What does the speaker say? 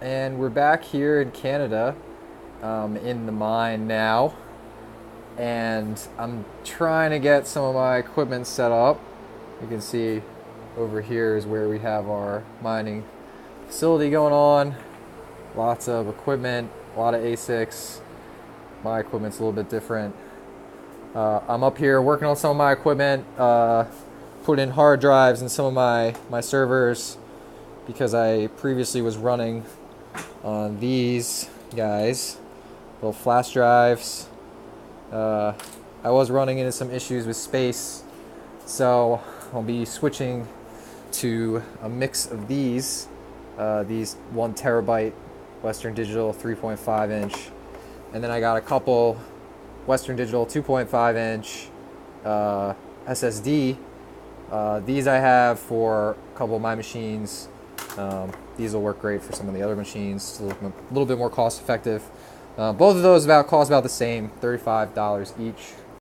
And we're back here in Canada, in the mine now, and I'm trying to get some of my equipment set up. You can see over here is where we have our mining facility going on. Lots of equipment, a lot of ASICs. My equipment's a little bit different. I'm up here working on some of my equipment, put in hard drives in some of my servers because I previously was running on these guys, little flash drives. I was running into some issues with space, so I'll be switching to a mix of these 1 terabyte Western Digital 3.5 inch, and then I got a couple Western Digital 2.5 inch SSD. These I have for a couple of my machines. These will work great for some of the other machines. It's a little bit more cost effective. Both of those cost about the same, $35 each.